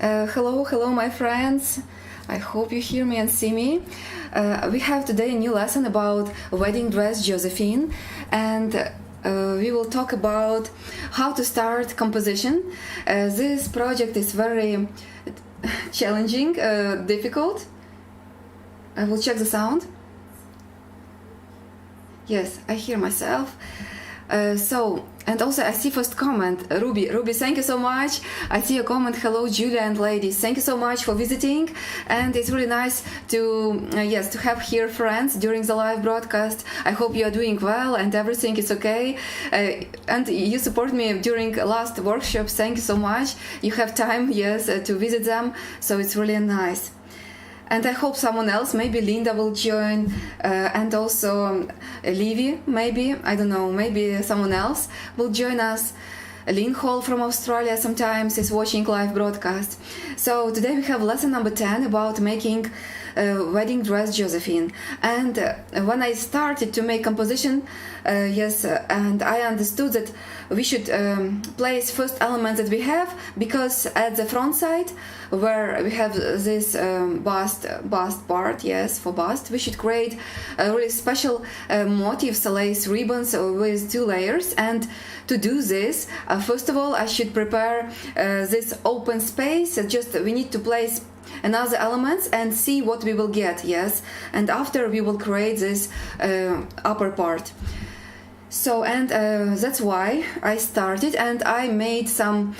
Hello, my friends. I hope you hear me and see me. We have today a new lesson about wedding dress Josephine, and we will talk about how to start composition. This project is very challenging, difficult. I will check the sound. Yes, I hear myself. And also I see first comment, Ruby, thank you so much. I see a comment, hello Julia and ladies, thank you so much for visiting, and it's really nice to to have here friends during the live broadcast. I hope you are doing well and everything is okay, and you support me during last workshops. Thank you so much. You have time, to visit them, so it's really nice. And I hope someone else, maybe Linda will join, and also Livy, maybe, I don't know, maybe someone else will join us. Lynn Hall from Australia sometimes is watching live broadcast. So today we have lesson number 10 about making wedding dress Josephine. And when I started to make composition, and I understood that we should place first elements that we have, because at the front side where we have this bust part, for bust, we should create a really special motifs, lace ribbons with 2 layers. And to do this, first of all, I should prepare this open space. We need to place another elements and see what we will get, and after we will create this upper part. So, and that's why I started, and I made some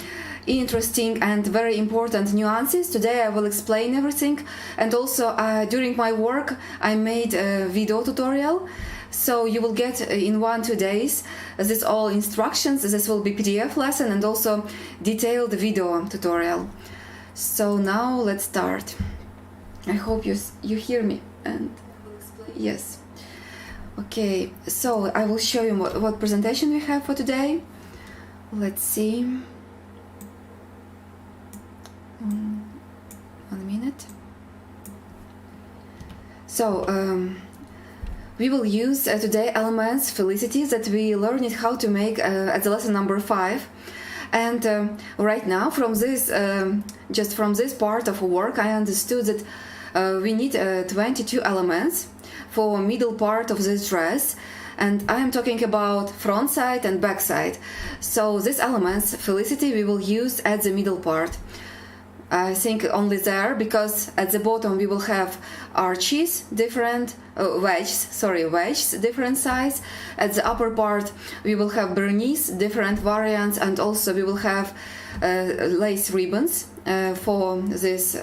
interesting and very important nuances. Today I will explain everything, and also during my work I made a video tutorial, so you will get in 1-2 days this all instructions. This will be PDF lesson and also detailed video tutorial. So now let's start. I hope you hear me, and yes. Okay, so I will show you what presentation we have for today. Let's see. 1 minute. So we will use today elements, felicities that we learned how to make at the lesson number 5. And right now, from this, just from this part of work, I understood that we need 22 elements for middle part of this dress, and I am talking about front side and back side. So these elements, felicity, we will use at the middle part. I think only there, because at the bottom we will have arches, different wedges, different size. At the upper part we will have bernice, different variants, and also we will have lace ribbons for this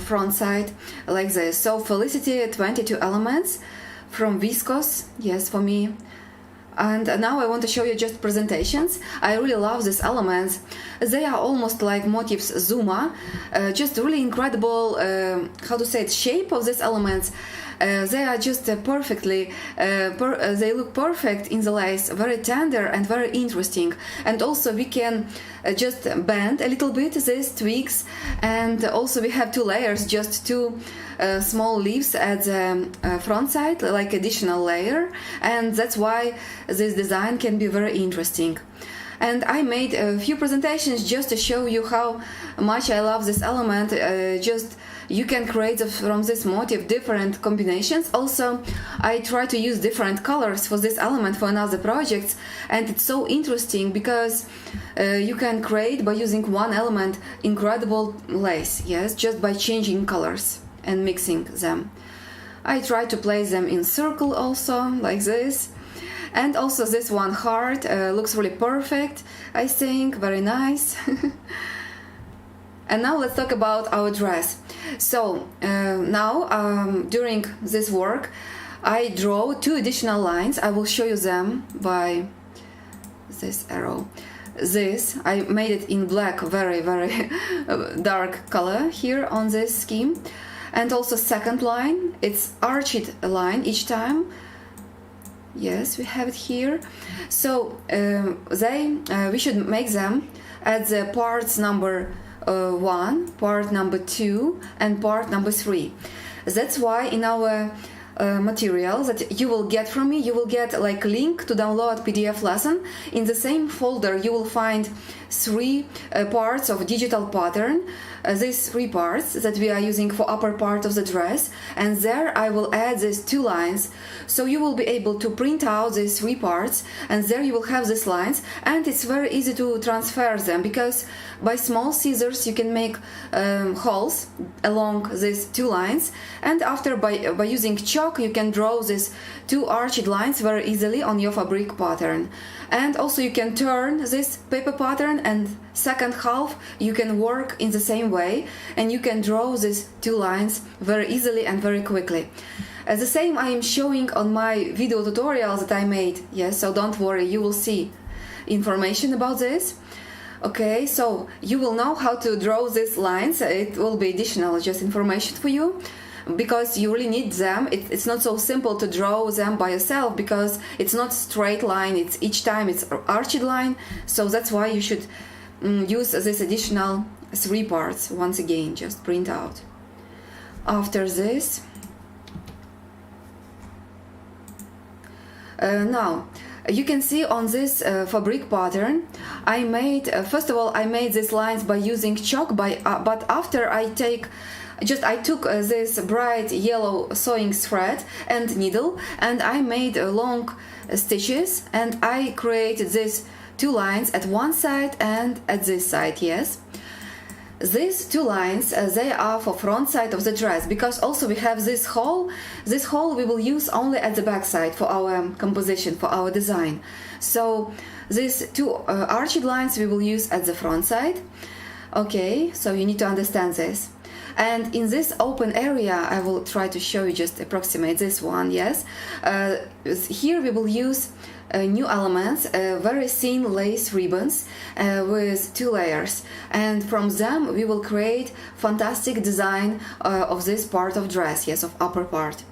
front side, like this. So felicity, 22 elements from viscose, for me. And now I want to show you just presentations. I really love these elements. They are almost like motifs Zuma, just really incredible, shape of these elements. They are just perfectly, they look perfect in the lace, very tender and very interesting. And also we can just bend a little bit these twigs, and also we have 2 layers, just 2 small leaves at the front side, like additional layer, and that's why this design can be very interesting. And I made a few presentations just to show you how much I love this element. You can create from this motif different combinations. Also, I try to use different colors for this element for another projects, and it's so interesting because you can create by using one element incredible lace, just by changing colors and mixing them. I try to place them in circle also, like this. And also this one heart looks really perfect, I think, very nice. And now let's talk about our dress. So now during this work I draw 2 additional lines. I will show you them by this arrow. This I made it in black, very dark color here on this scheme. And also second line, it's arched line each time. Yes, we have it here. So we should make them at the parts number 1, part number 2, and part number 3. That's why in our material that you will get from me. You will get like link to download PDF lesson. In the same folder you will find 3 parts of digital pattern, these 3 parts that we are using for upper part of the dress, and there I will add these 2 lines, so you will be able to print out these 3 parts, and there you will have these lines, and it's very easy to transfer them because by small scissors you can make holes along these 2 lines, and after by using chalk you can draw these 2 arched lines very easily on your fabric pattern. And also you can turn this paper pattern, and second half you can work in the same way, and you can draw these 2 lines very easily and very quickly. The same I am showing on my video tutorials that I made, yes, so don't worry, you will see information about this. Okay, so you will know how to draw these lines. It will be additional just information for you, because you really need them. It's not so simple to draw them by yourself because it's not straight line, it's each time it's arched line, so that's why you should use this additional 3 parts. Once again, just print out. After this, now you can see on this fabric pattern I made first of all I made these lines by using chalk, but after I took this bright yellow sewing thread and needle, and I made long stitches, and I created these 2 lines at one side and at this side, yes. These 2 lines, they are for front side of the dress, because also we have this hole. This hole we will use only at the back side for our composition, for our design. So these 2 arched lines we will use at the front side. Okay, so you need to understand this. And in this open area, I will try to show you, just approximate this one, yes. Here we will use new elements, very thin lace ribbons with 2 layers, and from them we will create fantastic design of this part of dress, yes, of upper part.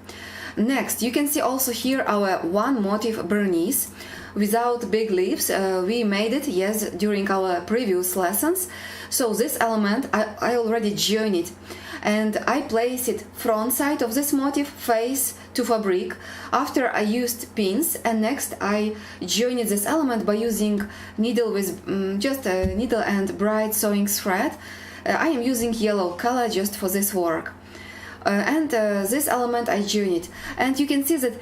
Next, you can see also here our 1 motif Bernice without big leaves. We made it, yes, during our previous lessons. So this element I already joined it, and I place it front side of this motif face to fabric. After I used pins, and next I joined this element by using needle with just a needle and bright sewing thread. I am using yellow color just for this work. This element I joined it, and you can see that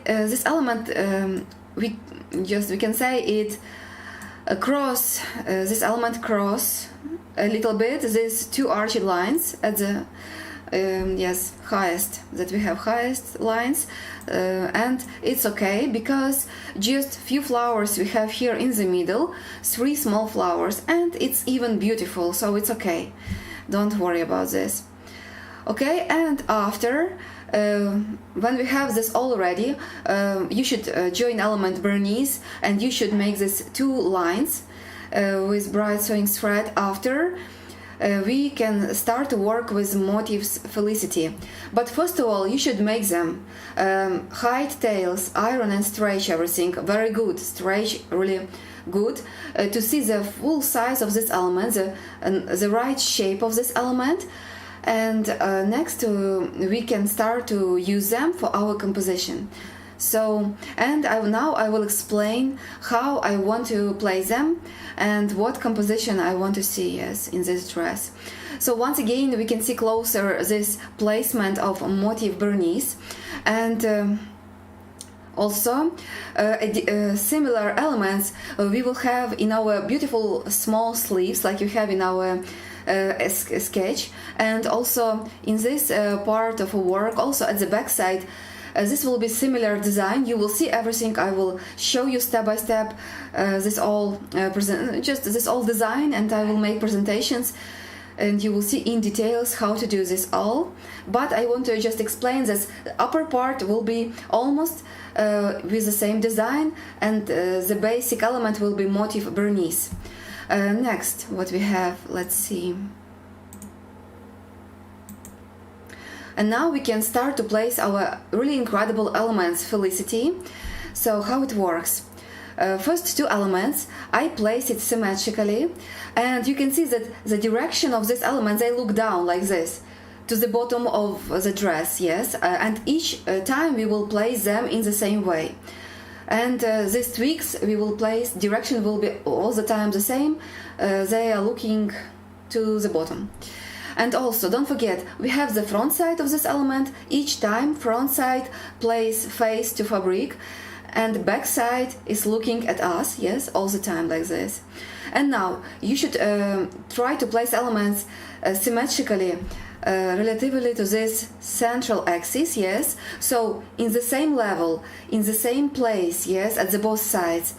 this element we can say it this element cross a little bit these 2 arched lines at the highest that we have highest lines, and it's okay because just few flowers we have here in the middle, 3 small flowers, and it's even beautiful, so it's okay, don't worry about this. Okay, and after when we have this all ready, you should join element Bernice, and you should make these 2 lines with bright sewing thread. After we can start to work with motifs Felicity, but first of all you should make them hide tails, iron and stretch everything very good, stretch really good to see the full size of this element, the right shape of this element. And next we can start to use them for our composition. So, and now I will explain how I want to place them and what composition I want to see, yes, in this dress. So once again we can see closer this placement of motif Bernice, and also similar elements we will have in our beautiful small sleeves like you have in our sketch, and also in this part of work, also at the back side. This will be similar design. You will see everything. I will show you step by step this all this all design, and I will make presentations, and you will see in details how to do this all. But I want to just explain this. The upper part will be almost with the same design, and the basic element will be motif Bernice. Next, what we have, let's see. And now we can start to place our really incredible elements Felicity. So how it works. First 2 elements, I place it symmetrically, and you can see that the direction of these elements, they look down like this. to the bottom of the dress, yes, and each time we will place them in the same way. And these twigs we will place, direction will be all the time the same, they are looking to the bottom. And also don't forget, we have the front side of this element. Each time front side place face to fabric and back side is looking at us, yes, all the time like this. And now you should try to place elements symmetrically relatively to this central axis, yes, so in the same level, in the same place, yes, at the both sides.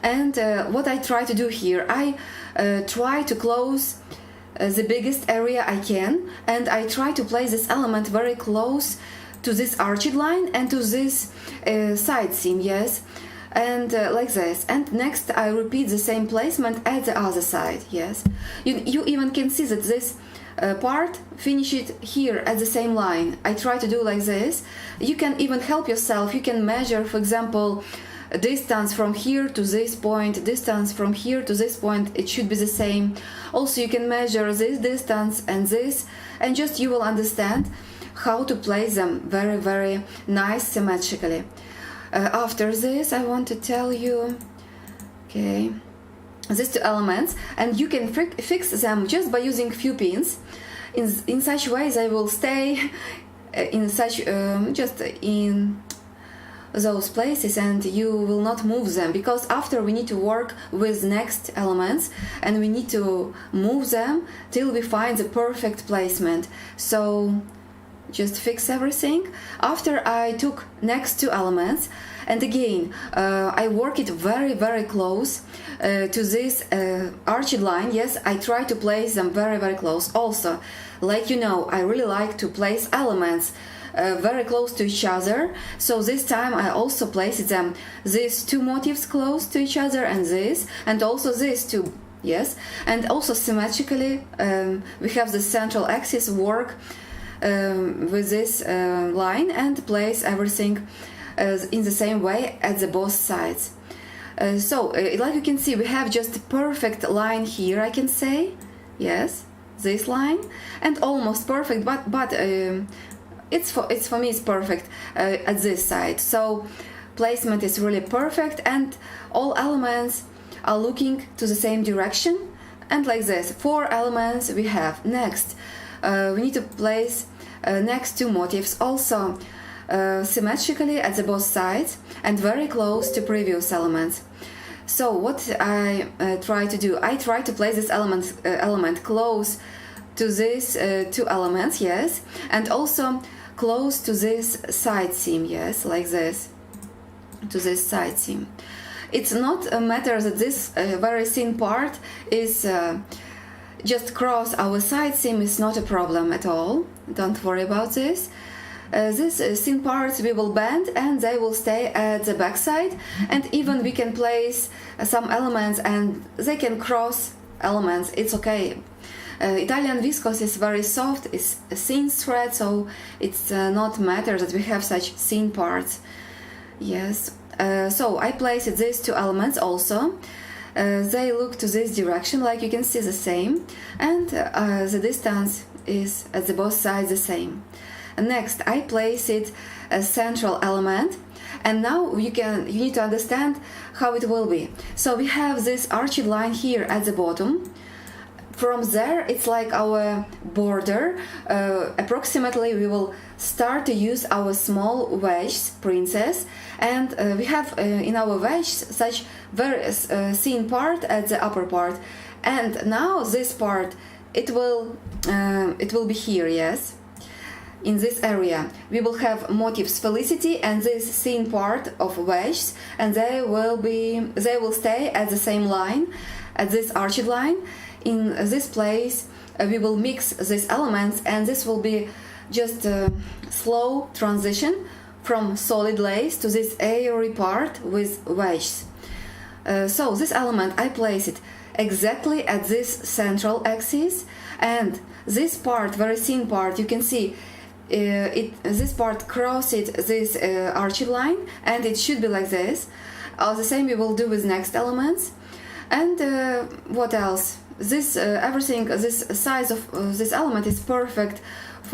And what I try to do here, I try to close the biggest area I can, and I try to place this element very close to this arched line and to this side seam, yes, and like this. And next I repeat the same placement at the other side, yes. You even can see that this part finish it here at the same line. I try to do like this. You can even help yourself. You can measure, for example, distance from here to this point, distance from here to this point, it should be the same. Also you can measure this distance and this, and just you will understand how to place them very, very nice symmetrically. After this I want to tell you, okay, these two elements, and you can fix them just by using few pins. In such ways they will stay in such just in those places, and you will not move them, because after we need to work with next elements and we need to move them till we find the perfect placement. So just fix everything. After I took next two elements, and again I work it very, very close to this arched line, yes, I try to place them very, very close. Also, like you know, I really like to place elements very close to each other, so this time I also placed them, these two motifs close to each other, and this, and also these two, yes, and also symmetrically we have the central axis work with this line and place everything in the same way at the both sides. So like you can see, we have just a perfect line here, I can say, yes, this line, and almost perfect, but it's for me it's perfect at this side. So placement is really perfect, and all elements are looking to the same direction. And like this, 4 elements we have. Next we need to place next two motifs also symmetrically at the both sides and very close to previous elements. So what I try to do, I try to place this element close to these two elements, yes, and also close to this side seam, yes, like this, to this side seam. It's not a matter that this very thin part is just cross our side seam, is not a problem at all. Don't worry about this. These thin parts we will bend and they will stay at the back side, and even we can place some elements and they can cross elements, it's okay. Italian viscose is very soft, it's a thin thread, so it's not matter that we have such thin parts. Yes, so I placed these two elements also. They look to this direction, like you can see, the same, and the distance is at the both sides the same. Next I place it a central element, and now you need to understand how it will be. So we have this arched line here at the bottom. From there it's like our border. Approximately we will start to use our small wedges, princess, and we have in our wedge such very thin part at the upper part, and now this part it will be here, yes. In this area we will have motifs Felicity and this thin part of wedges, and they will stay at the same line, at this arched line. In this place we will mix these elements, and this will be just a slow transition from solid lace to this airy part with wedges. So this element I place it exactly at this central axis, and this part, very thin part, you can see this part crosses this arched line, and it should be like this. The same we will do with next elements. And what else? This everything, this size of this element is perfect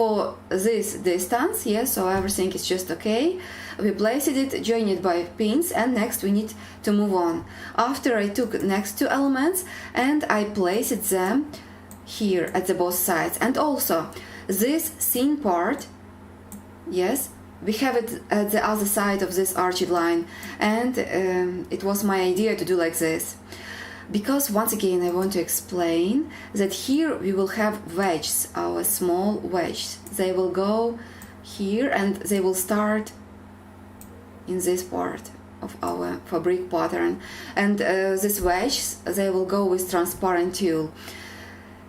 for this distance, yes, so everything is just okay. We placed it, join it by pins, and next we need to move on. After I took next two elements and I placed them here at the both sides. And also this thin part, yes, we have it at the other side of this arched line, and it was my idea to do like this. Because once again I want to explain that here we will have wedges, our small wedges. They will go here and they will start in this part of our fabric pattern. And these wedges, they will go with transparent tulle.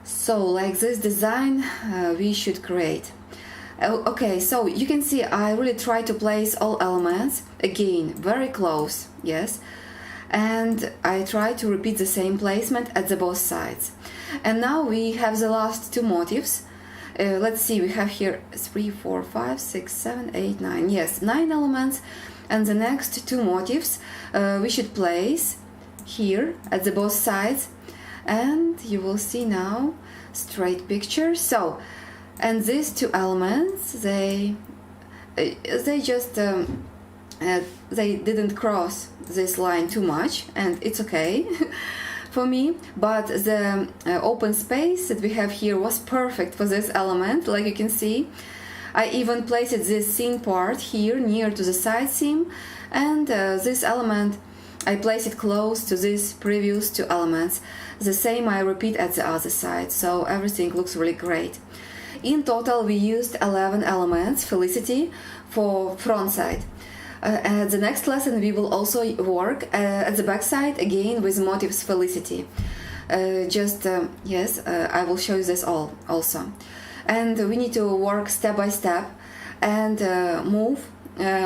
So like this design we should create. Okay, so you can see I really try to place all elements again very close, yes, and I try to repeat the same placement at the both sides. And now we have the last two motifs. Let's see, we have here 3, 4, 5, 6, 7, 8, 9, yes, 9 elements. And the next two motifs we should place here at the both sides, and you will see now straight picture. So, and these two elements, they just they didn't cross this line too much, and it's okay for me. But the open space that we have here was perfect for this element, like you can see. I even placed this thin part here near to the side seam, and this element I place it close to these previous two elements. The same I repeat at the other side, so everything looks really great. In total we used 11 elements, Felicity, for front side. At the next lesson we will also work at the back side again with motifs Felicity. Yes, I will show you this all also. And we need to work step by step and move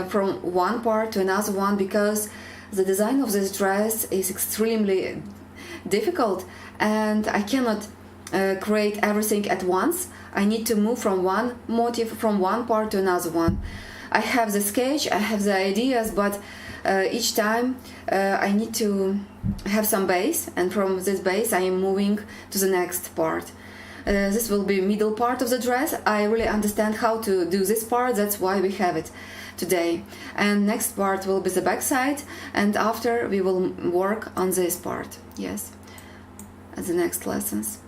from one part to another one, because the design of this dress is extremely difficult and I cannot create everything at once. I need to move from one motif, from one part to another one. I have the sketch, I have the ideas, but each time I need to have some base, and from this base I am moving to the next part. This will be middle part of the dress. I really understand how to do this part, that's why we have it today. And next part will be the back side, and after we will work on this part, yes, at the next lessons,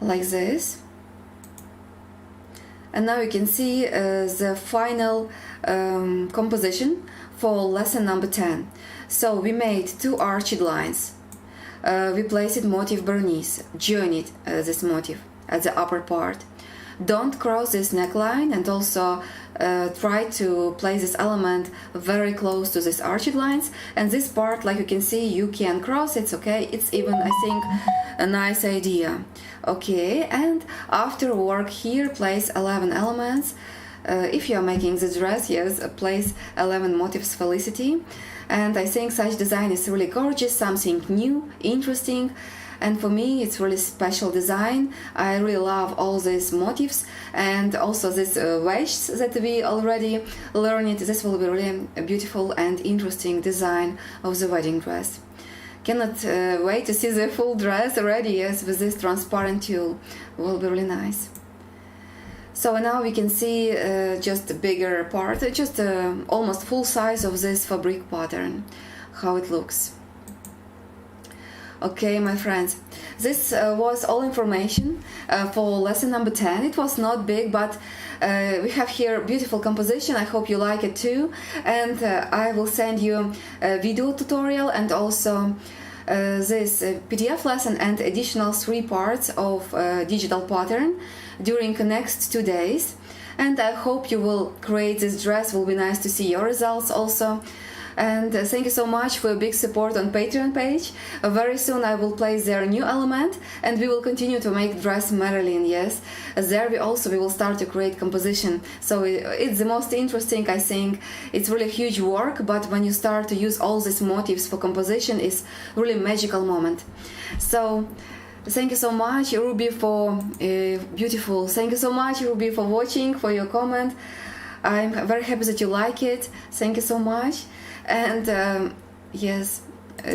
like this. And now you can see the final composition for lesson number 10. So we made two arched lines. We placed motif Bernice, joined this motif at the upper part. Don't cross this neckline, and also try to place this element very close to these arched lines. And this part, like you can see, you can cross, it's okay. It's even, I think, a nice idea. Okay, and after work here, place 11 elements. If you are making the dress, yes, place 11 motifs Felicity. And I think such design is really gorgeous, something new, interesting. And for me, it's really special design. I really love all these motifs, and also this wedge that we already learned. This will be really a beautiful and interesting design of the wedding dress. Cannot wait to see the full dress already, yes, with this transparent tulle. Will be really nice. So now we can see just a bigger part, just almost full size of this fabric pattern, how it looks. Okay, my friends, this was all information for lesson number 10. It was not big, but we have here beautiful composition. I hope you like it too. And I will send you a video tutorial and also this PDF lesson and additional 3 parts of digital pattern during the next 2 days. And I hope you will create this dress. Will be nice to see your results also. And thank you so much for your big support on Patreon page. Very soon I will place their new element, and we will continue to make dress Marilyn, yes. There we will start to create composition. So it's the most interesting, I think. It's really huge work, but when you start to use all these motifs for composition, it's really a magical moment. So thank you so much, Ruby, for beautiful. Thank you so much, Ruby, for watching, for your comment. I'm very happy that you like it. Thank you so much. And yes,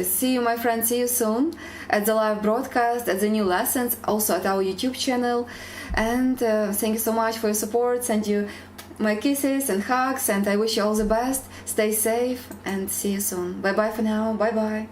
see you, my friends. See you soon at the live broadcast, at the new lessons, also at our YouTube channel. And thank you so much for your support. Send you my kisses and hugs, and I wish you all the best. Stay safe and see you soon. Bye bye for now. Bye bye.